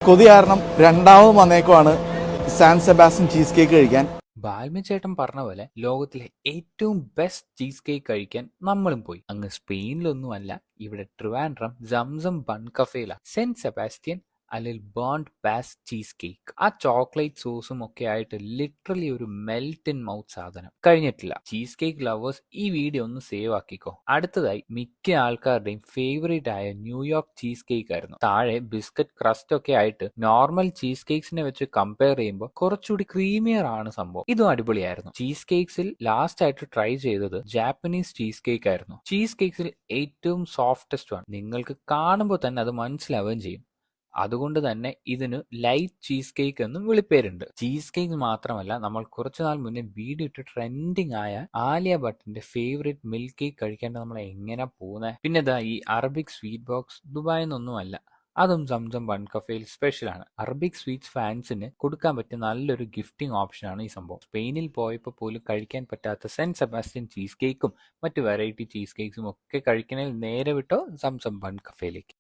കൊതി കാരണം രണ്ടാമതും വന്നേക്കുവാണ് സാൻ സെബാസ്റ്റ്യൻ ചീസ് കേക്ക് കഴിക്കാൻ. ബാൽമിച്ചേട്ടൻ പറഞ്ഞ പോലെ ലോകത്തിലെ ഏറ്റവും ബെസ്റ്റ് ചീസ് കേക്ക് കഴിക്കാൻ നമ്മളും പോയി. അങ്ങ് സ്പെയിനിലൊന്നുമല്ല, ഇവിടെ ട്രിവാൻഡ്രം സംസം ബൺ കഫേല സെന്റ് സെബാസ്റ്റ്യൻ അല്ലെങ്കിൽ ബേൺഡ് ബാസ് ചീസ് കേക്ക്. ആ ചോക്ലേറ്റ് സോസും ഒക്കെ ആയിട്ട് ലിറ്ററലി ഒരു മെൽറ്റ് ഇൻ മൗത്ത് സാധനം. കഴിഞ്ഞിട്ടില്ല. ചീസ് കേക്ക് ലവേഴ്സ് ഈ വീഡിയോ ഒന്ന് സേവ് ആക്കിക്കോ. അടുത്തതായി മിക്ക ആൾക്കാരുടെയും ഫേവറേറ്റ് ആയ ന്യൂയോർക്ക് ചീസ് കേക്ക് ആയിരുന്നു. താഴെ ബിസ്ക്കറ്റ് ക്രസ്റ്റ് ഒക്കെ ആയിട്ട് നോർമൽ ചീസ് കേക്സിനെ വെച്ച് കമ്പയർ ചെയ്യുമ്പോൾ കുറച്ചുകൂടി ക്രീമിയർ ആണ് സംഭവം. ഇതും അടിപൊളിയായിരുന്നു. ചീസ് കേക്സിൽ ലാസ്റ്റ് ആയിട്ട് ട്രൈ ചെയ്തത് ജാപ്പനീസ് ചീസ് കേക്ക് ആയിരുന്നു. ചീസ് കേക്സിൽ ഏറ്റവും സോഫ്റ്റസ്റ്റ് ആണ്. നിങ്ങൾക്ക് കാണുമ്പോൾ തന്നെ അത് മനസ്സിലാവുകയും ചെയ്യും. അതുകൊണ്ട് തന്നെ ഇതിന് ലൈറ്റ് ചീസ് കേക്ക് എന്നും വിളിപ്പേരുണ്ട്. ചീസ് കേക്ക് മാത്രമല്ല, നമ്മൾ കുറച്ചുനാൾ മുന്നേ വീഡിയോ ഇട്ട് ട്രെൻഡിങ് ആയ ആലിയ ഭട്ടിന്റെ ഫേവറേറ്റ് മിൽക്ക് കേക്ക് കഴിക്കേണ്ട നമ്മൾ എങ്ങനെ പോകുന്നത്. പിന്നെ ഇതാ ഈ അറബിക് സ്വീറ്റ് ബോക്സ് ദുബായിൽ നിന്നൊന്നുമല്ല, അതും സംസം ബൺ കഫേയിൽ സ്പെഷ്യലാണ്. അറബിക് സ്വീറ്റ്സ് ഫാൻസിന് കൊടുക്കാൻ പറ്റിയ നല്ലൊരു ഗിഫ്റ്റിംഗ് ഓപ്ഷനാണ് ഈ സംഭവം. സ്പെയിനിൽ പോയപ്പോൾ പോലും കഴിക്കാൻ പറ്റാത്ത സെന്റ് സെബാസ്റ്റ്യൻ ചീസ് കേക്കും മറ്റു വെറൈറ്റി ചീസ് കേക്സും ഒക്കെ കഴിക്കണേൽ നേരെ വിട്ടോ സംസം ബൺ കഫേയിലേക്ക്.